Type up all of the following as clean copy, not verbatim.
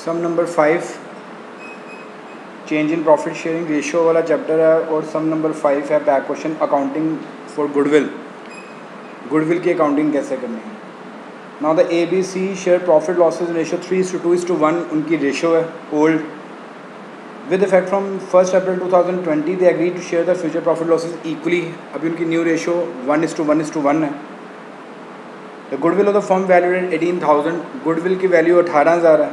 Some number 5 change in profit sharing ratio वाला chapter है और सम नंबर 5 है back question accounting for goodwill. Goodwill की accounting कैसे करनी है। Now the A B C share profit losses ratio 3:2:1 उनकी रेशियो है old with effect from 1 April 2020 they agree to share the future profit losses equally. अभी उनकी new ratio 1:1:1 है। The goodwill of the firm valued 18,000, goodwill की value 18,000 है।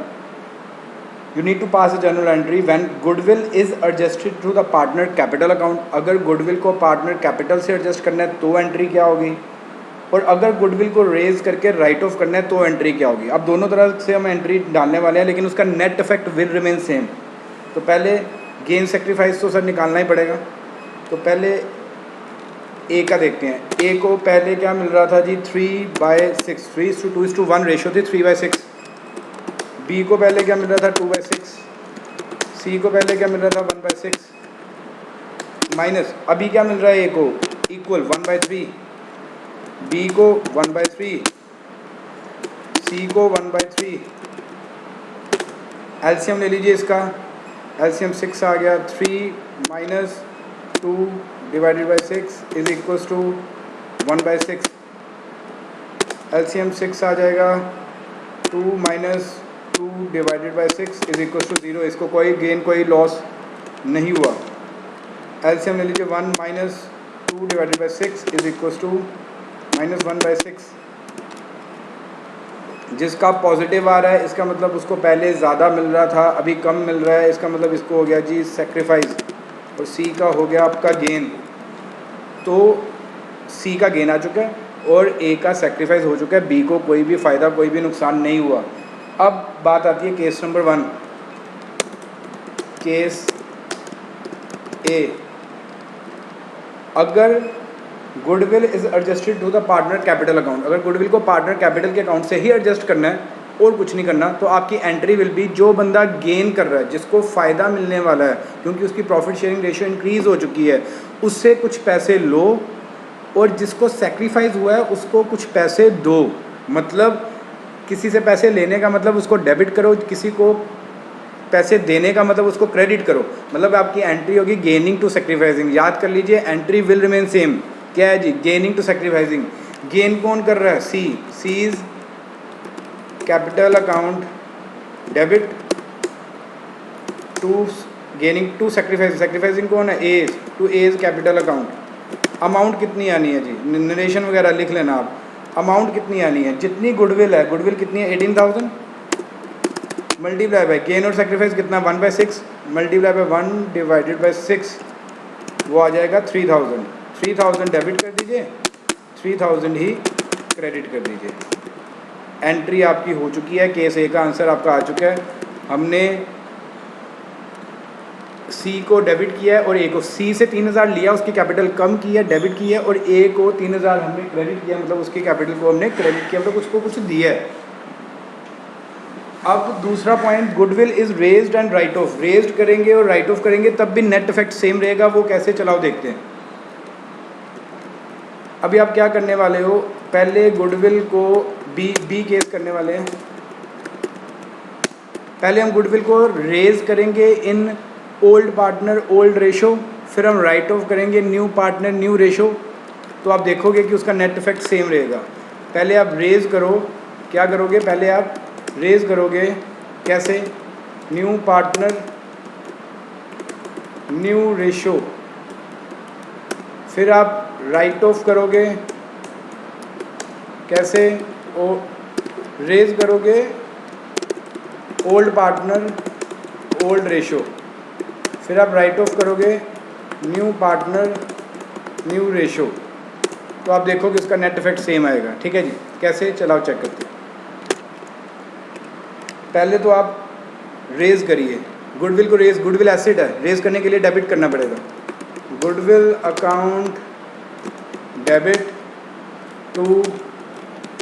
You need to pass a journal entry when goodwill is adjusted through the partner capital account। अगर goodwill को partner capital से adjust करना है तो एंट्री क्या होगी, और अगर goodwill को रेज करके राइट ऑफ करना है तो एंट्री क्या होगी। अब दोनों तरह से हम एंट्री डालने वाले हैं, लेकिन उसका net effect will remain same. तो पहले गेन सेक्रीफाइस तो सर निकालना ही पड़ेगा। तो पहले ए का देखते हैं। ए को पहले क्या मिल रहा था जी 3/6, 3:2:1 रेशियो थी 3/6। बी को पहले क्या मिल रहा था 2/6, सी को पहले क्या मिल रहा था 1/6 माइनस अभी क्या मिल रहा है ए को इक्वल 1/3, बी को 1/3, सी को 1/3। एलसीएम ले लीजिए इसका, एलसीएम 6 आ गया। 3 - 2 / 6 इज इक्वल्स टू 1/6। एलसीएम 6 आ जाएगा। 2 - 2 / 6 इज इक्वल टू 0। इसको कोई गेन कोई लॉस नहीं हुआ। एलसीएम ले लीजिए 1 - 2 / 6 इज इक्वल टू -1/6। जिसका पॉजिटिव आ रहा है इसका मतलब उसको पहले ज़्यादा मिल रहा था, अभी कम मिल रहा है, इसका मतलब इसको हो गया जी सेक्रीफाइस, और सी का हो गया आपका गेन। तो सी का गेन आ चुका है और ए का सेक्रीफाइस हो चुका है, बी को कोई भी फ़ायदा कोई भी नुकसान नहीं हुआ। अब बात आती है केस नंबर 1, केस ए। अगर goodwill is adjusted to the partner capital account, अगर गुडविल को पार्टनर कैपिटल के अकाउंट से ही एडजस्ट करना है और कुछ नहीं करना, तो आपकी एंट्री विल बी जो बंदा गेन कर रहा है, जिसको फ़ायदा मिलने वाला है क्योंकि उसकी प्रॉफिट शेयरिंग रेशियो इंक्रीज़ हो चुकी है, उससे कुछ पैसे लो, और जिसको सेक्रीफाइस हुआ है उसको कुछ पैसे दो। मतलब किसी से पैसे लेने का मतलब उसको डेबिट करो, किसी को पैसे देने का मतलब उसको क्रेडिट करो। मतलब आपकी एंट्री होगी गेनिंग टू सेक्रीफाइसिंग। याद कर लीजिए एंट्री विल रिमेन सेम। क्या है जी, गेनिंग टू सेक्रीफाइसिंग। गेन कौन कर रहा है, C. C is capital account debit to gaining to sacrificing. Sacrificing कौन है, A to A is capital account. Amount कितनी आनी है जी, नरेशन वगैरह लिख लेना आप। अमाउंट कितनी आनी है, जितनी गुडविल है, गुडविल कितनी है 18,000 मल्टीप्लाई बाय गेन और सेक्रीफाइस कितना 1/6 मल्टीप्लाई बाय 1/6 वो आ जाएगा 3,000। 3,000 डेबिट कर दीजिए, 3,000 ही क्रेडिट कर दीजिए। एंट्री आपकी हो चुकी है। केस ए का आंसर आपका आ चुका है। हमने सी को डेबिट किया है और ए को, सी से 3,000 लिया, उसकी कैपिटल कम की है, डेबिट की है, और ए को 3,000 हमने क्रेडिट किया, मतलब उसकी कैपिटल को हमने क्रेडिट किया, मतलब उसको कुछ दिया है। अब दूसरा point, goodwill is raised and right of. Raised करेंगे और राइट ऑफ करेंगे तब भी नेट इफेक्ट सेम रहेगा। वो कैसे, चलाओ देखते हैं। अभी आप क्या करने वाले हो, पहले गुडविल को बी केस करने वाले हैं। पहले हम गुडविल को रेज करेंगे in old partner old ratio, फिर हम राइट ऑफ करेंगे न्यू पार्टनर न्यू रेशो। तो आप देखोगे कि उसका नेट इफेक्ट सेम रहेगा। पहले आप रेज करो, क्या करोगे, पहले आप रेज करोगे कैसे, न्यू पार्टनर न्यू रेशो, फिर आप राइट ऑफ करोगे कैसे, ओ रेज करोगे ओल्ड पार्टनर ओल्ड रेशो, फिर आप राइट ऑफ करोगे न्यू पार्टनर न्यू रेशो। तो आप देखोगे इसका नेट इफेक्ट सेम आएगा। ठीक है जी, कैसे, चलाओ चेक करते हैं। पहले तो आप रेज करिए गुडविल को। रेज, गुडविल एसेट है, रेज करने के लिए डेबिट करना पड़ेगा। Goodwill account debit to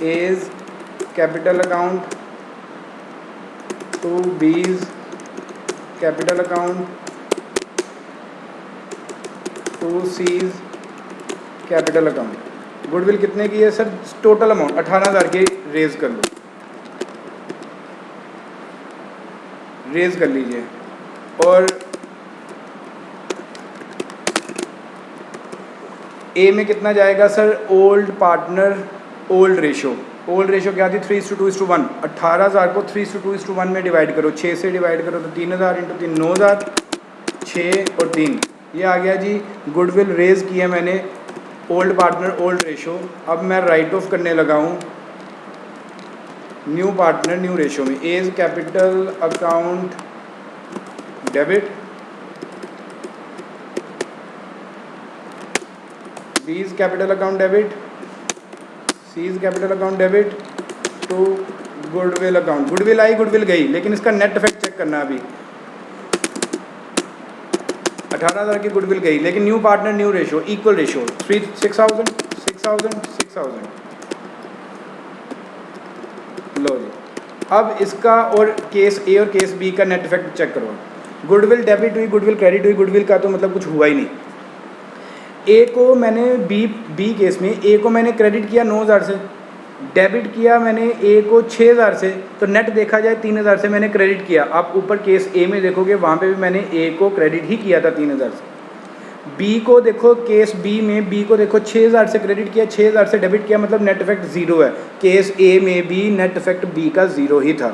A's capital account to B's capital account to C's capital account. Goodwill कितने की है सर, टोटल अमाउंट 18,000 की रेज कर लो। रेज कर लीजिए। और ए में कितना जाएगा sir? Old partner old ratio. Old ratio क्या थी? 3:2:1। 18,000 को 3:2:1 में डिवाइड करो, 6 से डिवाइड करो तो 3,000 इंटू 3 9,000, 6 और 3 ये आ गया जी। गुडविल रेज किया मैंने, ओल्ड पार्टनर ओल्ड रेशो। अब मैं राइट ऑफ करने लगा हूँ न्यू पार्टनर न्यू रेशो में। A is capital account debit, B is capital account debit, C is capital account debit to goodwill account. Goodwill आई goodwill गई, लेकिन इसका नेट इफेक्ट चेक करना। अभी 18,000 की गुडविल गई, लेकिन new partner new ratio equal ratio 6,000 6,000 6,000। लो जी, अब इसका और केस ए और केस बी का नेट इफेक्ट चेक करो। गुडविल डेबिट हुई, गुडविल क्रेडिट हुई, गुडविल का तो मतलब कुछ हुआ ही नहीं। ए को मैंने बी केस में ए को मैंने क्रेडिट किया 9,000 से, डेबिट किया मैंने ए को 6,000 से, तो नेट देखा जाए 3,000 से मैंने क्रेडिट किया। आप ऊपर केस ए में देखोगे वहाँ पे भी मैंने ए को क्रेडिट ही किया था 3,000 से। बी को देखो, केस बी में बी को देखो 6,000 से क्रेडिट किया, 6,000 से डेबिट किया, मतलब नेट इफेक्ट ज़ीरो है। केस ए में भी नेट इफेक्ट बी का ज़ीरो ही था।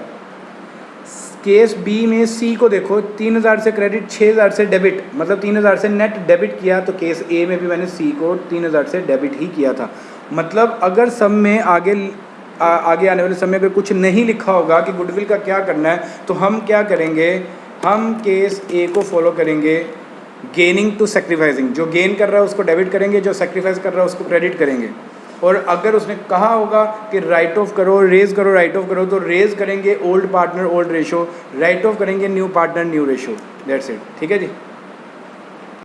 केस बी में सी को देखो, 3,000 से क्रेडिट 6,000 से डेबिट, मतलब 3,000 से नेट डेबिट किया, तो केस ए में भी मैंने सी को 3,000 से डेबिट ही किया था। मतलब अगर सब में आगे आने वाले समय में कुछ नहीं लिखा होगा कि गुडविल का क्या करना है, तो हम क्या करेंगे, हम केस ए को फॉलो करेंगे, गेनिंग टू सेक्रीफाइसिंग। जो गेन कर रहा है उसको डेबिट करेंगे, जो सेक्रीफाइस कर रहा है उसको क्रेडिट करेंगे। और अगर उसने कहा होगा कि राइट ऑफ करो, रेज करो, राइट ऑफ करो, तो रेज करेंगे old partner old ratio, write off करेंगे new partner new ratio. That's it. ठीक है जी।